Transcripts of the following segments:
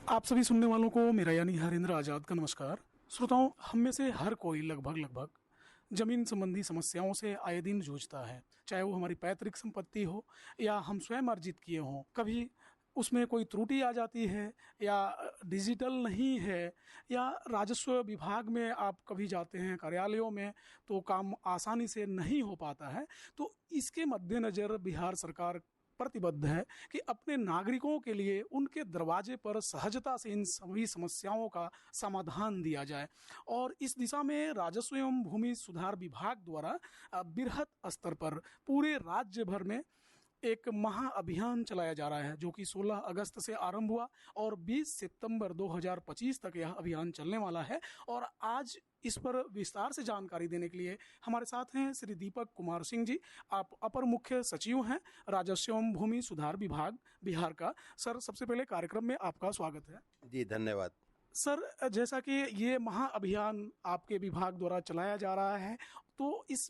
आप सभी सुनने वालों को मेरा यानी हरेंद्र आज़ाद का नमस्कार। श्रोताओं, हम में से हर कोई लगभग जमीन संबंधी समस्याओं से आए दिन जूझता है, चाहे वो हमारी पैतृक संपत्ति हो या हम स्वयं अर्जित किए हों। कभी उसमें कोई त्रुटि आ जाती है या डिजिटल नहीं है, या राजस्व विभाग में आप कभी जाते हैं कार्यालयों में तो काम आसानी से नहीं हो पाता है। तो इसके मद्देनज़र बिहार सरकार प्रतिबद्ध है कि अपने नागरिकों के लिए उनके दरवाजे पर सहजता से इन सभी समस्याओं का समाधान दिया जाए। और इस दिशा में राजस्व एवं भूमि सुधार विभाग द्वारा बृहत स्तर पर पूरे राज्य भर में एक महाअभियान चलाया जा रहा है, जो कि 16 अगस्त से आरंभ हुआ और 20 सितंबर 2025 तक यह अभियान चलने वाला है। और आज इस पर विस्तार से जानकारी देने के लिए हमारे साथ हैं श्री दीपक कुमार सिंह जी। आप अपर मुख्य सचिव हैं राजस्व एवं भूमि सुधार विभाग बिहार का। सर, सबसे पहले कार्यक्रम में आपका स्वागत है। जी, धन्यवाद। सर, जैसा कि ये महाअभियान आपके विभाग द्वारा चलाया जा रहा है, तो इस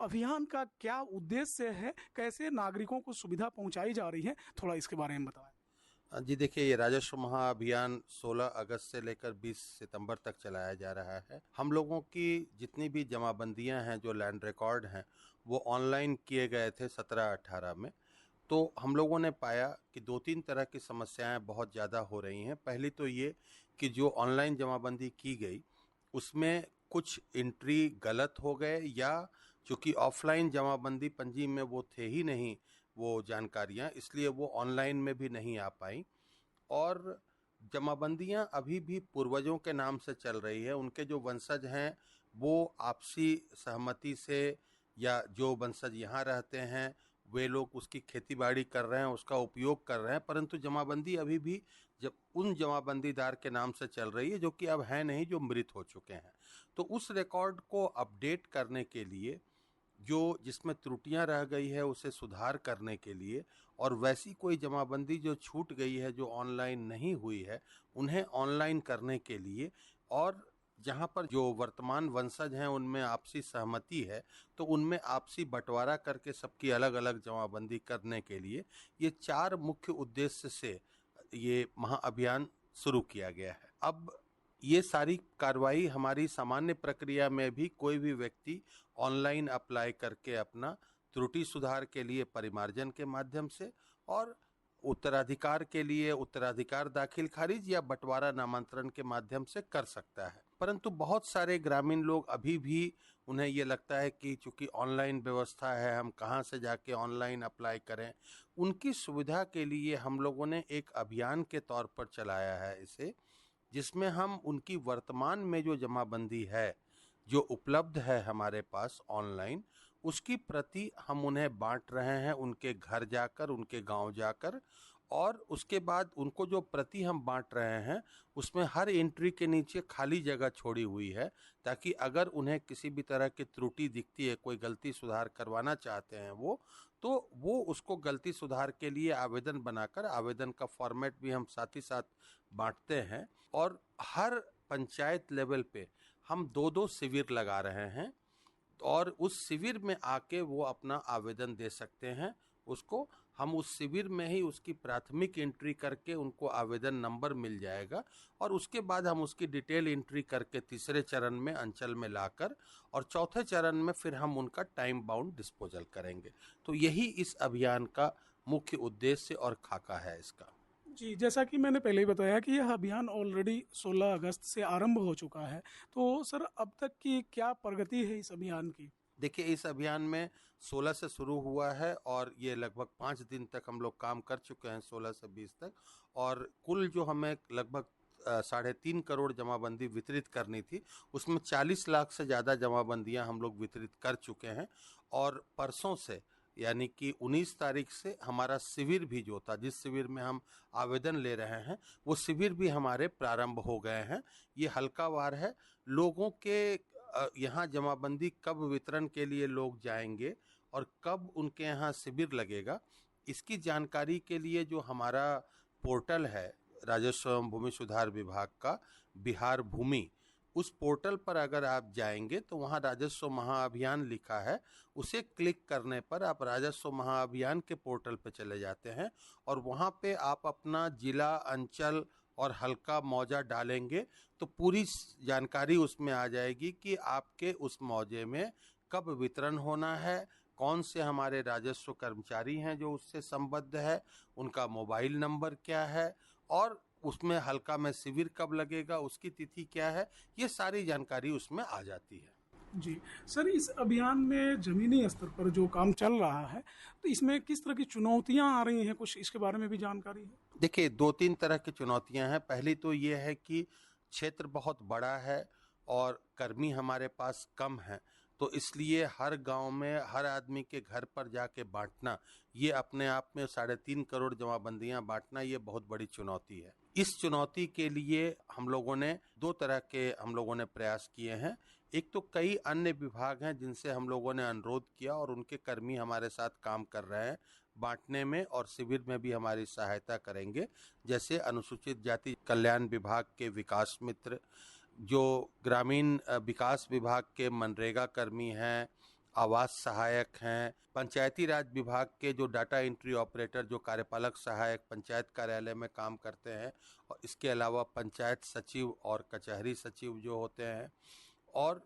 अभियान का क्या उद्देश्य है, कैसे नागरिकों को सुविधा पहुंचाई जा रही है, थोड़ा इसके बारे में बताएं। जी देखिए, ये राजस्व महाअभियान 16 अगस्त से लेकर 20 सितंबर तक चलाया जा रहा है। हम लोगों की जितनी भी जमाबंदियां हैं, जो लैंड रिकॉर्ड हैं, वो ऑनलाइन किए गए थे 17-18 में। तो हम लोगों ने पाया कि 2-3 तरह की समस्याएं बहुत ज़्यादा हो रही हैं। पहली तो ये कि जो ऑनलाइन जमाबंदी की गई उसमें कुछ एंट्री गलत हो गए, या चूँकि ऑफलाइन जमाबंदी पंजी में वो थे ही नहीं वो जानकारियाँ, इसलिए वो ऑनलाइन में भी नहीं आ पाई। और जमाबंदियाँ अभी भी पूर्वजों के नाम से चल रही है। उनके जो वंशज हैं वो आपसी सहमति से, या जो वंशज यहाँ रहते हैं वे लोग उसकी खेतीबाड़ी कर रहे हैं, उसका उपयोग कर रहे हैं, परंतु जमाबंदी अभी भी जब उन जमाबंदीदार के नाम से चल रही है जो कि अब है नहीं, जो मृत हो चुके हैं। तो उस रिकॉर्ड को अपडेट करने के लिए, जो जिसमें त्रुटियां रह गई है उसे सुधार करने के लिए, और वैसी कोई जमाबंदी जो छूट गई है, जो ऑनलाइन नहीं हुई है, उन्हें ऑनलाइन करने के लिए, और जहां पर जो वर्तमान वंशज हैं उनमें आपसी सहमति है तो उनमें आपसी बंटवारा करके सबकी अलग अलग जमाबंदी करने के लिए, ये 4 मुख्य उद्देश्य से ये महाअभियान शुरू किया गया है। अब ये सारी कार्रवाई हमारी सामान्य प्रक्रिया में भी कोई भी व्यक्ति ऑनलाइन अप्लाई करके अपना त्रुटि सुधार के लिए परिमार्जन के माध्यम से, और उत्तराधिकार के लिए उत्तराधिकार दाखिल खारिज या बंटवारा नामांतरण के माध्यम से कर सकता है। परंतु बहुत सारे ग्रामीण लोग अभी भी, उन्हें ये लगता है कि चूंकि ऑनलाइन व्यवस्था है, हम कहाँ से जाके ऑनलाइन अप्लाई करें। उनकी सुविधा के लिए हम लोगों ने एक अभियान के तौर पर चलाया है इसे, जिसमें हम उनकी वर्तमान में जो जमाबंदी है, जो उपलब्ध है हमारे पास ऑनलाइन, उसकी प्रति हम उन्हें बांट रहे हैं, उनके घर जाकर, उनके गांव जाकर। और उसके बाद उनको जो प्रति हम बांट रहे हैं उसमें हर एंट्री के नीचे खाली जगह छोड़ी हुई है, ताकि अगर उन्हें किसी भी तरह की त्रुटि दिखती है, कोई गलती सुधार करवाना चाहते हैं तो वो उसको गलती सुधार के लिए आवेदन बनाकर, आवेदन का फॉर्मेट भी हम साथ ही साथ बांटते हैं। और हर पंचायत लेवल पे हम 2-2 शिविर लगा रहे हैं, और उस शिविर में आके वो अपना आवेदन दे सकते हैं। उसको हम उस शिविर में ही उसकी प्राथमिक एंट्री करके उनको आवेदन नंबर मिल जाएगा, और उसके बाद हम उसकी डिटेल एंट्री करके तीसरे चरण में अंचल में लाकर, और चौथे चरण में फिर हम उनका टाइम बाउंड डिस्पोजल करेंगे। तो यही इस अभियान का मुख्य उद्देश्य और खाका है इसका। जी, जैसा कि मैंने पहले ही बताया कि यह अभियान ऑलरेडी 16 अगस्त से आरंभ हो चुका है। तो सर, अब तक की क्या प्रगति है इस अभियान की? देखिए, इस अभियान में 16 से शुरू हुआ है और ये लगभग 5 दिन तक हम लोग काम कर चुके हैं, 16 से 20 तक। और कुल जो हमें लगभग 3.5 करोड़ जमाबंदी वितरित करनी थी, उसमें 40 लाख से ज़्यादा जमाबंदियां हम लोग वितरित कर चुके हैं। और परसों से, यानी कि 19 तारीख से हमारा शिविर भी जो था, जिस शिविर में हम आवेदन ले रहे हैं, वो शिविर भी हमारे प्रारंभ हो गए हैं। ये हल्कावार है। लोगों के यहाँ जमाबंदी कब वितरण के लिए लोग जाएंगे और कब उनके यहाँ शिविर लगेगा, इसकी जानकारी के लिए जो हमारा पोर्टल है राजस्व एवं भूमि सुधार विभाग का, बिहार भूमि, उस पोर्टल पर अगर आप जाएंगे तो वहाँ राजस्व महाअभियान लिखा है। उसे क्लिक करने पर आप राजस्व महाअभियान के पोर्टल पर चले जाते हैं, और वहाँ पे आप अपना जिला, अंचल और हल्का मौजा डालेंगे तो पूरी जानकारी उसमें आ जाएगी कि आपके उस मौजे में कब वितरण होना है, कौन से हमारे राजस्व कर्मचारी हैं जो उससे संबद्ध है, उनका मोबाइल नंबर क्या है, और उसमें हल्का में शिविर कब लगेगा, उसकी तिथि क्या है, ये सारी जानकारी उसमें आ जाती है। जी। सर, इस अभियान में ज़मीनी स्तर पर जो काम चल रहा है, तो इसमें किस तरह की चुनौतियाँ आ रही हैं, कुछ इसके बारे में भी जानकारी है? देखिए, 2-3 तरह की चुनौतियां हैं। पहली तो ये है कि क्षेत्र बहुत बड़ा है और कर्मी हमारे पास कम हैं, तो इसलिए हर गांव में हर आदमी के घर पर जाके बांटना, ये अपने आप में 3.5 करोड़ जमाबंदियां बांटना, ये बहुत बड़ी चुनौती है। इस चुनौती के लिए हम लोगों ने 2 तरह के प्रयास किए हैं। एक तो कई अन्य विभाग हैं जिनसे हम लोगों ने अनुरोध किया और उनके कर्मी हमारे साथ काम कर रहे हैं, बांटने में और शिविर में भी हमारी सहायता करेंगे। जैसे अनुसूचित जाति कल्याण विभाग के विकास मित्र, जो ग्रामीण विकास विभाग के मनरेगा कर्मी हैं, आवास सहायक हैं, पंचायती राज विभाग के जो डाटा एंट्री ऑपरेटर, जो कार्यपालक सहायक पंचायत कार्यालय में काम करते हैं, और इसके अलावा पंचायत सचिव और कचहरी सचिव जो होते हैं, और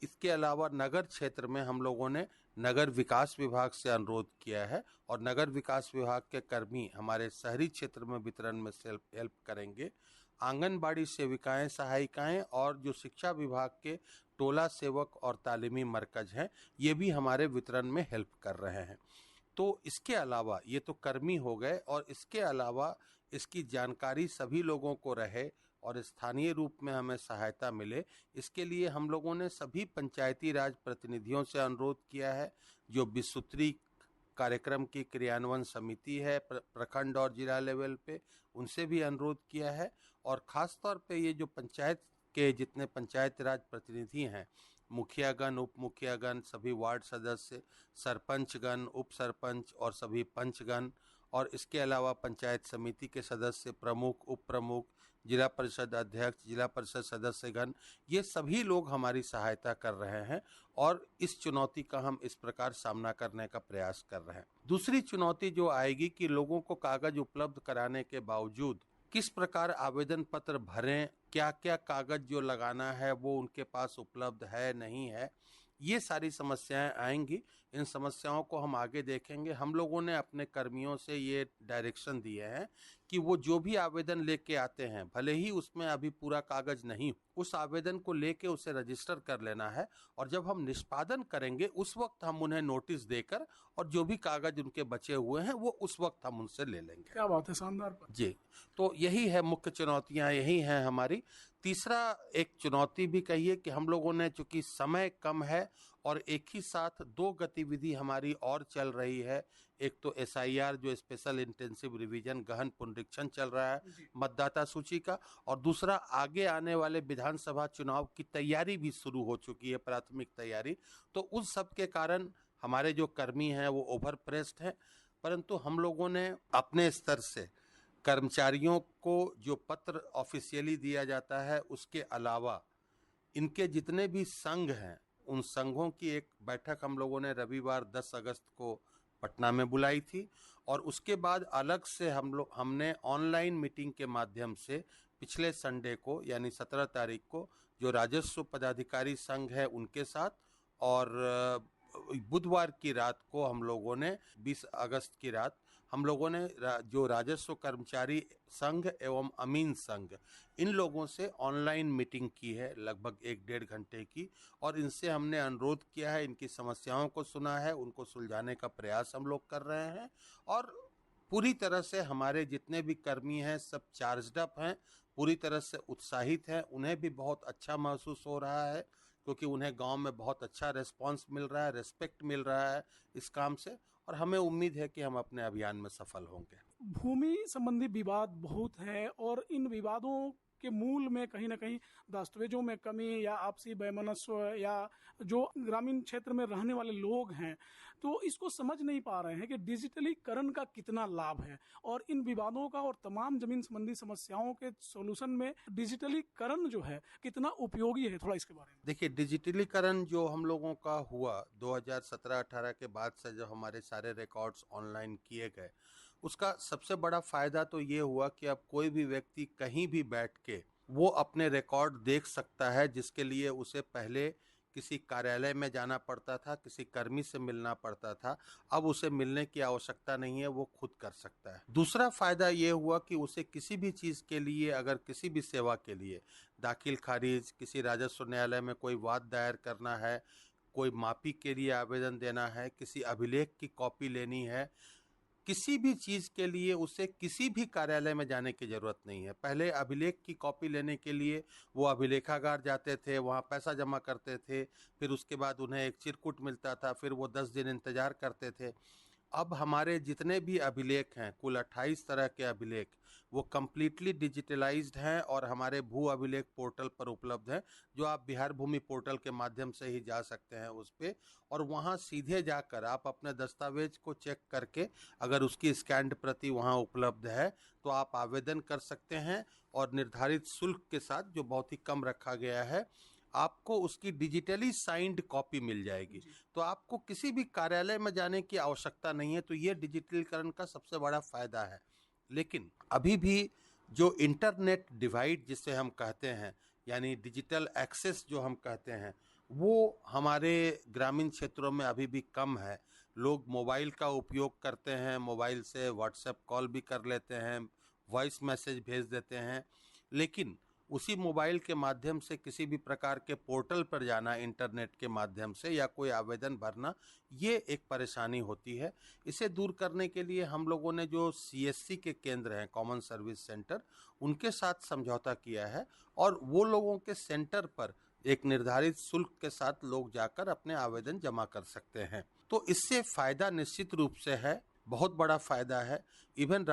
इसके अलावा नगर क्षेत्र में हम लोगों ने नगर विकास विभाग से अनुरोध किया है और नगर विकास विभाग के कर्मी हमारे शहरी क्षेत्र में वितरण में हेल्प करेंगे। आंगनबाड़ी सेविकाएं, सहायिकाएं और जो शिक्षा विभाग के टोला सेवक और तालीमी मरकज हैं, ये भी हमारे वितरण में हेल्प कर रहे हैं। तो इसके अलावा ये तो कर्मी हो गए, और इसके अलावा इसकी जानकारी सभी लोगों को रहे और स्थानीय रूप में हमें सहायता मिले, इसके लिए हम लोगों ने सभी पंचायती राज प्रतिनिधियों से अनुरोध किया है। जो विसूत्री कार्यक्रम की क्रियान्वयन समिति है प्रखंड और जिला लेवल पे, उनसे भी अनुरोध किया है। और खास तौर पे ये जो पंचायत के जितने पंचायत राज प्रतिनिधि हैं, मुखियागण, उप मुखियागण, सभी वार्ड सदस्य, सरपंचगण, उप सरपंच और सभी पंचगण, और इसके अलावा पंचायत समिति के सदस्य, प्रमुख, उप प्रमुख, जिला परिषद अध्यक्ष, जिला परिषद सदस्यगण, ये सभी लोग हमारी सहायता कर रहे हैं और इस चुनौती का हम इस प्रकार सामना करने का प्रयास कर रहे हैं। दूसरी चुनौती जो आएगी कि लोगों को कागज उपलब्ध कराने के बावजूद किस प्रकार आवेदन पत्र भरें, क्या क्या कागज जो लगाना है वो उनके पास उपलब्ध है नहीं है, ये सारी समस्याएं आएंगी। इन समस्याओं को हम आगे देखेंगे। हम लोगों ने अपने कर्मियों से ये डायरेक्शन दिए हैं कि वो जो भी आवेदन लेके आते हैं, भले ही उसमें अभी पूरा कागज नहीं, उस आवेदन को लेके उसे रजिस्टर कर लेना है, और जब हम निष्पादन करेंगे उस वक्त हम उन्हें नोटिस देकर और जो भी कागज उनके बचे हुए हैं वो उस वक्त हम उनसे ले लेंगे। क्या बात है, शानदार। जी, तो यही है मुख्य चुनौतियां, यही हैं हमारी। तीसरा एक चुनौती भी कहिए कि हम लोगों ने, चूंकि समय कम है और एक ही साथ 2 गतिविधि हमारी और चल रही है। एक तो SIR जो स्पेशल इंटेंसिव रिवीजन, गहन पुनरीक्षण चल रहा है मतदाता सूची का, और दूसरा आगे आने वाले विधानसभा चुनाव की तैयारी भी शुरू हो चुकी है, प्राथमिक तैयारी। तो उस सब के कारण हमारे जो कर्मी हैं वो ओवर प्रेस्ड हैं, परंतु हम लोगों ने अपने स्तर से कर्मचारियों को जो पत्र ऑफिशियली दिया जाता है, उसके अलावा इनके जितने भी संघ हैं, उन संघों की एक बैठक हम लोगों ने रविवार 10 अगस्त को पटना में बुलाई थी, और उसके बाद अलग से हमने ऑनलाइन मीटिंग के माध्यम से पिछले संडे को यानी 17 तारीख को जो राजस्व पदाधिकारी संघ है उनके साथ, और बुधवार की रात को हम लोगों ने 20 अगस्त की रात हम लोगों ने जो राजस्व कर्मचारी संघ एवं अमीन संघ, इन लोगों से ऑनलाइन मीटिंग की है लगभग 1-1.5 घंटे की, और इनसे हमने अनुरोध किया है, इनकी समस्याओं को सुना है, उनको सुलझाने का प्रयास हम लोग कर रहे हैं। और पूरी तरह से हमारे जितने भी कर्मी हैं सब चार्ज्ड अप हैं, पूरी तरह से उत्साहित हैं। उन्हें भी बहुत अच्छा महसूस हो रहा है क्योंकि उन्हें गांव में बहुत अच्छा रिस्पांस मिल रहा है, रिस्पेक्ट मिल रहा है इस काम से, और हमें उम्मीद है कि हम अपने अभियान में सफल होंगे। भूमि संबंधी विवाद बहुत है और इन विवादों के मूल में कहीं ना कहीं दस्तावेजों में कमी या आपसी वैमनस्य या जो ग्रामीण क्षेत्र में रहने वाले लोग हैं तो इसको समझ नहीं पा रहे हैं कि डिजिटलीकरण का कितना लाभ है, और इन विवादों का और तमाम जमीन संबंधी समस्याओं के सॉल्यूशन में डिजिटलीकरण जो है कितना उपयोगी है, थोड़ा इसके बारे में। देखिए, डिजिटलीकरण जो हम लोगों का हुआ 2017-18 के बाद से, जब हमारे सारे रिकॉर्ड्स ऑनलाइन किए गए, उसका सबसे बड़ा फायदा तो ये हुआ कि अब कोई भी व्यक्ति कहीं भी बैठ के वो अपने रिकॉर्ड देख सकता है, जिसके लिए उसे पहले किसी कार्यालय में जाना पड़ता था, किसी कर्मी से मिलना पड़ता था। अब उसे मिलने की आवश्यकता नहीं है, वो खुद कर सकता है। दूसरा फायदा ये हुआ कि उसे किसी भी चीज़ के लिए, अगर किसी भी सेवा के लिए दाखिल खारिज, किसी राजस्व न्यायालय में कोई वाद दायर करना है, कोई माफी के लिए आवेदन देना है, किसी अभिलेख की कॉपी लेनी है, किसी भी चीज़ के लिए उसे किसी भी कार्यालय में जाने की ज़रूरत नहीं है। पहले अभिलेख की कॉपी लेने के लिए वो अभिलेखागार जाते थे, वहाँ पैसा जमा करते थे, फिर उसके बाद उन्हें एक चिरकुट मिलता था, फिर वो 10 दिन इंतज़ार करते थे। अब हमारे जितने भी अभिलेख हैं, कुल 28 तरह के अभिलेख, वो कम्प्लीटली डिजिटलाइज्ड हैं और हमारे भू अभिलेख पोर्टल पर उपलब्ध हैं, जो आप बिहार भूमि पोर्टल के माध्यम से ही जा सकते हैं उस पे, और वहाँ सीधे जाकर आप अपने दस्तावेज को चेक करके अगर उसकी स्कैन्ड प्रति वहाँ उपलब्ध है तो आप आवेदन कर सकते हैं, और निर्धारित शुल्क के साथ, जो बहुत ही कम रखा गया है, आपको उसकी डिजिटली साइंड कॉपी मिल जाएगी। तो आपको किसी भी कार्यालय में जाने की आवश्यकता नहीं है। तो ये डिजिटलीकरण का सबसे बड़ा फायदा है। लेकिन अभी भी जो इंटरनेट डिवाइड जिसे हम कहते हैं, यानी डिजिटल एक्सेस जो हम कहते हैं, वो हमारे ग्रामीण क्षेत्रों में अभी भी कम है। लोग मोबाइल का उपयोग करते हैं, मोबाइल से व्हाट्सएप कॉल भी कर लेते हैं, वॉइस मैसेज भेज देते हैं, लेकिन उसी मोबाइल के माध्यम से किसी भी प्रकार के पोर्टल पर जाना इंटरनेट के माध्यम से, या कोई आवेदन भरना, ये एक परेशानी होती है। इसे दूर करने के लिए हम लोगों ने जो सीएससी के केंद्र हैं, कॉमन सर्विस सेंटर, उनके साथ समझौता किया है, और वो लोगों के सेंटर पर एक निर्धारित शुल्क के साथ लोग जाकर अपने आवेदन जमा कर सकते हैं। तो इससे फायदा निश्चित रूप से है, बहुत बड़ा फायदा है। इवन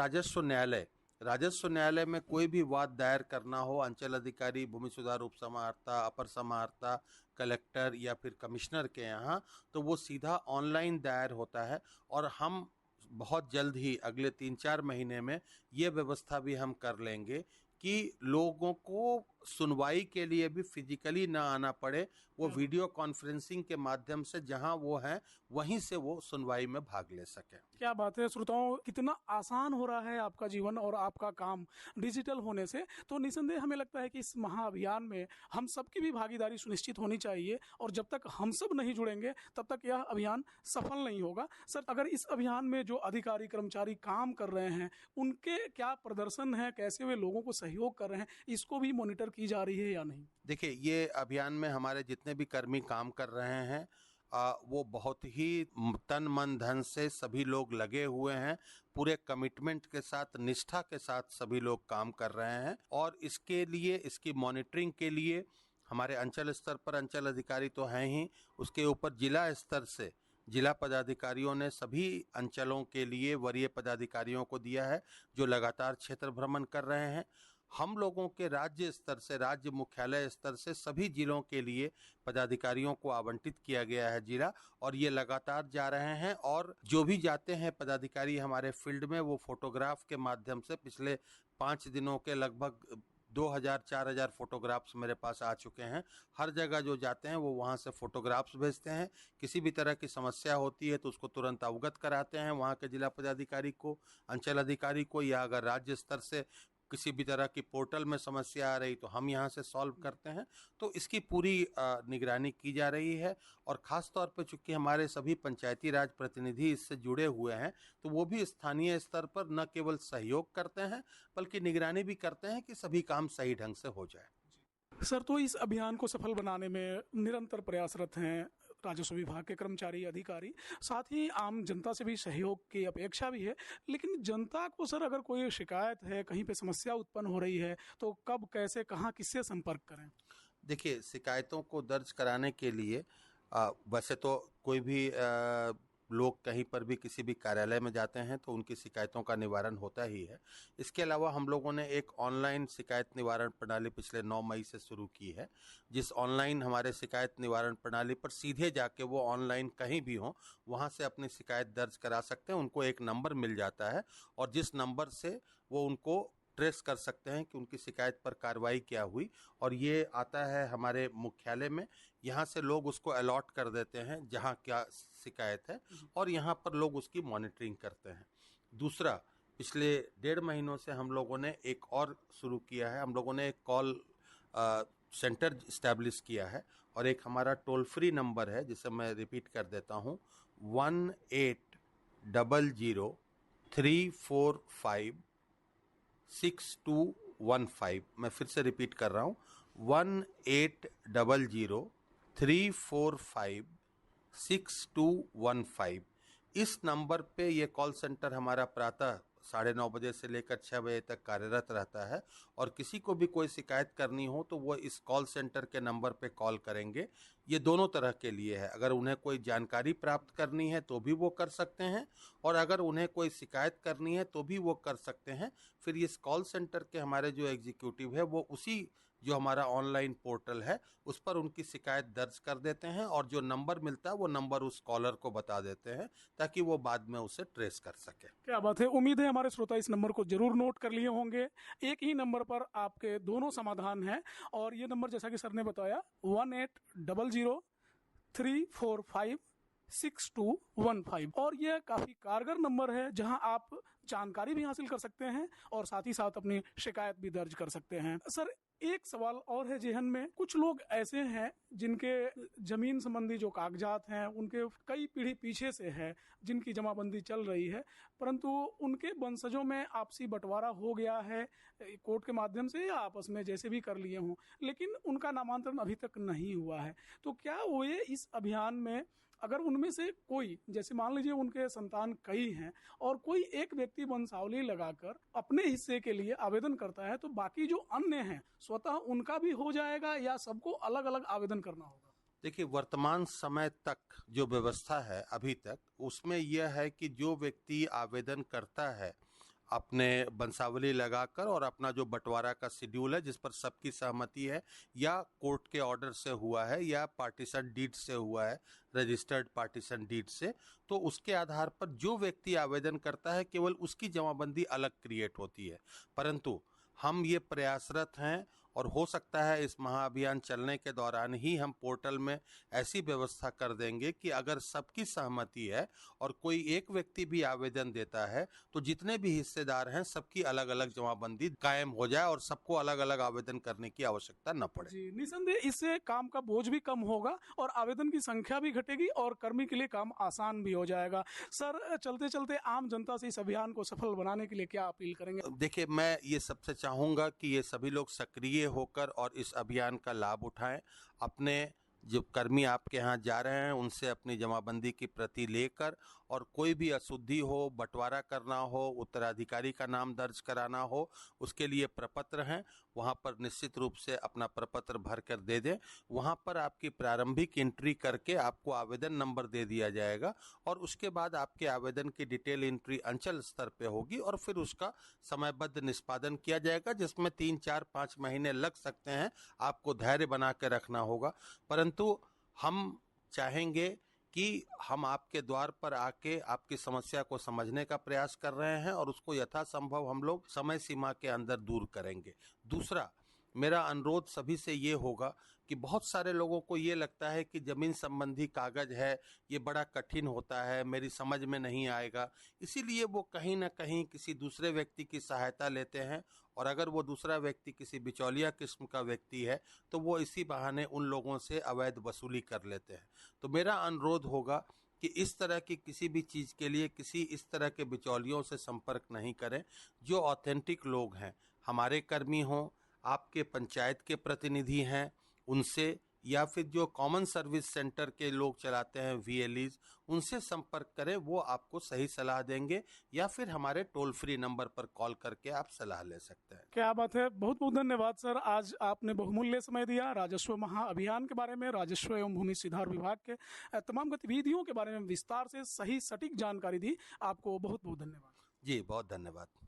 राजस्व न्यायालय में कोई भी वाद दायर करना हो, अंचल अधिकारी, भूमि सुधार उप समाहर्ता, अपर समाहर्ता, कलेक्टर या फिर कमिश्नर के यहाँ, तो वो सीधा ऑनलाइन दायर होता है। और हम बहुत जल्द ही अगले 3-4 महीने में ये व्यवस्था भी हम कर लेंगे कि लोगों को सुनवाई के लिए भी फिजिकली ना आना पड़े, वो वीडियो कॉन्फ्रेंसिंग के माध्यम से जहां वो हैं वहीं से वो सुनवाई में भाग ले सकें। क्या बात है श्रोताओं, कितना आसान हो रहा है आपका जीवन और आपका काम डिजिटल होने से। तो निसंदेह हमें लगता है कि इस महाअभियान में हम सबकी भी भागीदारी सुनिश्चित होनी चाहिए, और जब तक हम सब नहीं जुड़ेंगे तब तक यह अभियान सफल नहीं होगा। सर, अगर इस अभियान में जो अधिकारी कर्मचारी काम कर रहे हैं उनके क्या प्रदर्शन है, कैसे वे लोगों को सहयोग कर रहे हैं, इसको भी मॉनिटर की जा रही है या नहीं? देखिए, ये अभियान में हमारे जितने भी कर्मी काम कर रहे हैं, वो बहुत ही तन मन धन से सभी लोग लगे हुए हैं, पूरे कमिटमेंट के साथ, निष्ठा के साथ सभी लोग काम कर रहे हैं। और इसके लिए, इसकी मॉनिटरिंग के लिए हमारे अंचल स्तर पर अंचल अधिकारी तो हैं ही, उसके ऊपर जिला स्तर से जिला पदाधिकारियों ने सभी अंचलों के लिए वरीय पदाधिकारियों को दिया है, जो लगातार क्षेत्र भ्रमण कर रहे हैं। हम लोगों के राज्य स्तर से, राज्य मुख्यालय स्तर से सभी जिलों के लिए पदाधिकारियों को आवंटित किया गया है जिला, और ये लगातार जा रहे हैं। और जो भी जाते हैं पदाधिकारी हमारे फील्ड में, वो फोटोग्राफ के माध्यम से पिछले 5 दिनों के लगभग 2000-4000 फोटोग्राफ्स मेरे पास आ चुके हैं। हर जगह जो जाते हैं वो वहाँ से फोटोग्राफ्स भेजते हैं। किसी भी तरह की समस्या होती है तो उसको तुरंत अवगत कराते हैं वहाँ के जिला पदाधिकारी को, अंचल अधिकारी को, या अगर राज्य स्तर से किसी भी तरह की पोर्टल में समस्या आ रही तो हम यहाँ से सॉल्व करते हैं। तो इसकी पूरी निगरानी की जा रही है। और ख़ास तौर पे चूंकि हमारे सभी पंचायती राज प्रतिनिधि इससे जुड़े हुए हैं, तो वो भी स्थानीय स्तर पर न केवल सहयोग करते हैं बल्कि निगरानी भी करते हैं कि सभी काम सही ढंग से हो जाए। सर, तो इस अभियान को सफल बनाने में निरंतर प्रयासरत हैं राजस्व विभाग के कर्मचारी अधिकारी, साथ ही आम जनता से भी सहयोग की अपेक्षा भी है। लेकिन जनता को सर, अगर कोई शिकायत है, कहीं पे समस्या उत्पन्न हो रही है, तो कब, कैसे, कहाँ, किससे संपर्क करें? देखिए, शिकायतों को दर्ज कराने के लिए वैसे तो कोई भी लोग कहीं पर भी किसी भी कार्यालय में जाते हैं तो उनकी शिकायतों का निवारण होता ही है। इसके अलावा हम लोगों ने एक ऑनलाइन शिकायत निवारण प्रणाली पिछले 9 मई से शुरू की है, जिस ऑनलाइन हमारे शिकायत निवारण प्रणाली पर सीधे जाके वो ऑनलाइन कहीं भी हों, वहाँ से अपनी शिकायत दर्ज करा सकते हैं। उनको एक नंबर मिल जाता है, और जिस नंबर से वो उनको ट्रेस कर सकते हैं कि उनकी शिकायत पर कार्रवाई क्या हुई, और ये आता है हमारे मुख्यालय में। यहाँ से लोग उसको अलॉट कर देते हैं जहाँ क्या शिकायत है, और यहाँ पर लोग उसकी मॉनिटरिंग करते हैं। दूसरा, पिछले 1.5 महीनों से हम लोगों ने एक और शुरू किया है। हम लोगों ने एक कॉल सेंटर इस्टेब्लिश किया है और एक हमारा टोल फ्री नंबर है जिसे मैं रिपीट कर देता हूँ 1800-345-6215। मैं फिर से रिपीट कर रहा हूँ 1800-345-6215। इस नंबर पे ये कॉल सेंटर हमारा प्रातः 9:30 बजे से लेकर 6 बजे तक कार्यरत रहता है और किसी को भी कोई शिकायत करनी हो तो वो इस कॉल सेंटर के नंबर पे कॉल करेंगे। ये दोनों तरह के लिए है, अगर उन्हें कोई जानकारी प्राप्त करनी है तो भी वो कर सकते हैं और अगर उन्हें कोई शिकायत करनी है तो भी वो कर सकते हैं। फिर इस कॉल सेंटर के हमारे जो एग्जीक्यूटिव है वो उसी जो हमारा ऑनलाइन पोर्टल है उस पर उनकी शिकायत दर्ज कर देते हैं और जो नंबर मिलता है वो नंबर उस कॉलर को बता देते हैं ताकि वो बाद में उसे ट्रेस कर सके। क्या बात है। उम्मीद है हमारे श्रोता इस नंबर को जरूर नोट कर लिए होंगे। एक ही नंबर पर आपके दोनों समाधान हैं और ये नंबर जैसा कि सर ने बताया 1800-345-6215 और यह काफी कारगर नंबर है जहां आप जानकारी भी हासिल कर सकते हैं और साथ ही साथ अपनी शिकायत भी दर्ज कर सकते हैं। सर एक सवाल और है जेहन में, कुछ लोग ऐसे हैं जिनके जमीन संबंधी जो कागजात हैं उनके कई पीढ़ी पीछे से है, जिनकी जमाबंदी चल रही है, परंतु उनके वंशजों में आपसी बंटवारा हो गया है कोर्ट के माध्यम से या आपस में जैसे भी कर लिए हों, लेकिन उनका नामांतरण अभी तक नहीं हुआ है। तो क्या वे इस अभियान में, अगर उनमें से कोई, जैसे मान लीजिए उनके संतान कई हैं और कोई एक व्यक्ति वंशावली लगाकर अपने हिस्से के लिए आवेदन करता है, तो बाकी जो अन्य हैं स्वतः उनका भी हो जाएगा या सबको अलग अलग आवेदन करना होगा? देखिए, वर्तमान समय तक जो व्यवस्था है अभी तक उसमें यह है कि जो व्यक्ति आवेदन करता है अपने वंशावली लगाकर और अपना जो बंटवारा का शेड्यूल है जिस पर सबकी सहमति है या कोर्ट के ऑर्डर से हुआ है या पार्टीशन डीड से हुआ है, रजिस्टर्ड पार्टीशन डीड से, तो उसके आधार पर जो व्यक्ति आवेदन करता है केवल उसकी जमाबंदी अलग क्रिएट होती है। परंतु हम ये प्रयासरत हैं और हो सकता है इस महाअभियान चलने के दौरान ही हम पोर्टल में ऐसी व्यवस्था कर देंगे कि अगर सबकी सहमति है और कोई एक व्यक्ति भी आवेदन देता है तो जितने भी हिस्सेदार हैं सबकी अलग अलग जमाबंदी कायम हो जाए और सबको अलग अलग आवेदन करने की आवश्यकता न पड़े। जी, निसंदेह इससे काम का बोझ भी कम होगा और आवेदन की संख्या भी घटेगी और कर्मी के लिए काम आसान भी हो जाएगा। सर, चलते चलते आम जनता से इस अभियान को सफल बनाने के लिए क्या अपील करेंगे? देखिए, मैं ये सबसे चाहूँगा कि ये सभी लोग सक्रिय होकर और इस अभियान का लाभ उठाएं। अपने जो कर्मी आपके यहाँ जा रहे हैं उनसे अपनी जमाबंदी की प्रति लेकर और कोई भी अशुद्धि हो, बंटवारा करना हो, उत्तराधिकारी का नाम दर्ज कराना हो, उसके लिए प्रपत्र हैं, वहाँ पर निश्चित रूप से अपना प्रपत्र भर कर दे दें। वहाँ पर आपकी प्रारंभिक एंट्री करके आपको आवेदन नंबर दे दिया जाएगा और उसके बाद आपके आवेदन की डिटेल एंट्री अंचल स्तर पे होगी और फिर उसका समयबद्ध निष्पादन किया जाएगा जिसमें 3, 4, 5 महीने लग सकते हैं। आपको धैर्य बना के रखना होगा, परंतु हम चाहेंगे कि हम आपके द्वार पर आके आपकी समस्या को समझने का प्रयास कर रहे हैं और उसको यथासंभव हम लोग समय सीमा के अंदर दूर करेंगे। दूसरा, मेरा अनुरोध सभी से ये होगा कि बहुत सारे लोगों को ये लगता है कि जमीन संबंधी कागज है, ये बड़ा कठिन होता है, मेरी समझ में नहीं आएगा, इसीलिए वो कहीं ना कहीं किसी दूसरे व्यक्ति की सहायता लेते हैं और अगर वो दूसरा व्यक्ति किसी बिचौलिया किस्म का व्यक्ति है तो वो इसी बहाने उन लोगों से अवैध वसूली कर लेते हैं। तो मेरा अनुरोध होगा कि इस तरह की किसी भी चीज़ के लिए किसी इस तरह के बिचौलियों से संपर्क नहीं करें। जो ऑथेंटिक लोग हैं, हमारे कर्मी हों, आपके पंचायत के प्रतिनिधि हैं, उनसे या फिर जो कॉमन सर्विस सेंटर के लोग चलाते हैं VLEs, उनसे संपर्क करें, वो आपको सही सलाह देंगे या फिर हमारे टोल फ्री नंबर पर कॉल करके आप सलाह ले सकते हैं। क्या बात है, बहुत बहुत धन्यवाद सर। आज आपने बहुमूल्य समय दिया, राजस्व महाअभियान के बारे में, राजस्व एवं भूमि सुधार विभाग के तमाम गतिविधियों के बारे में विस्तार से सही सटीक जानकारी दी। आपको बहुत बहुत धन्यवाद। जी, बहुत धन्यवाद।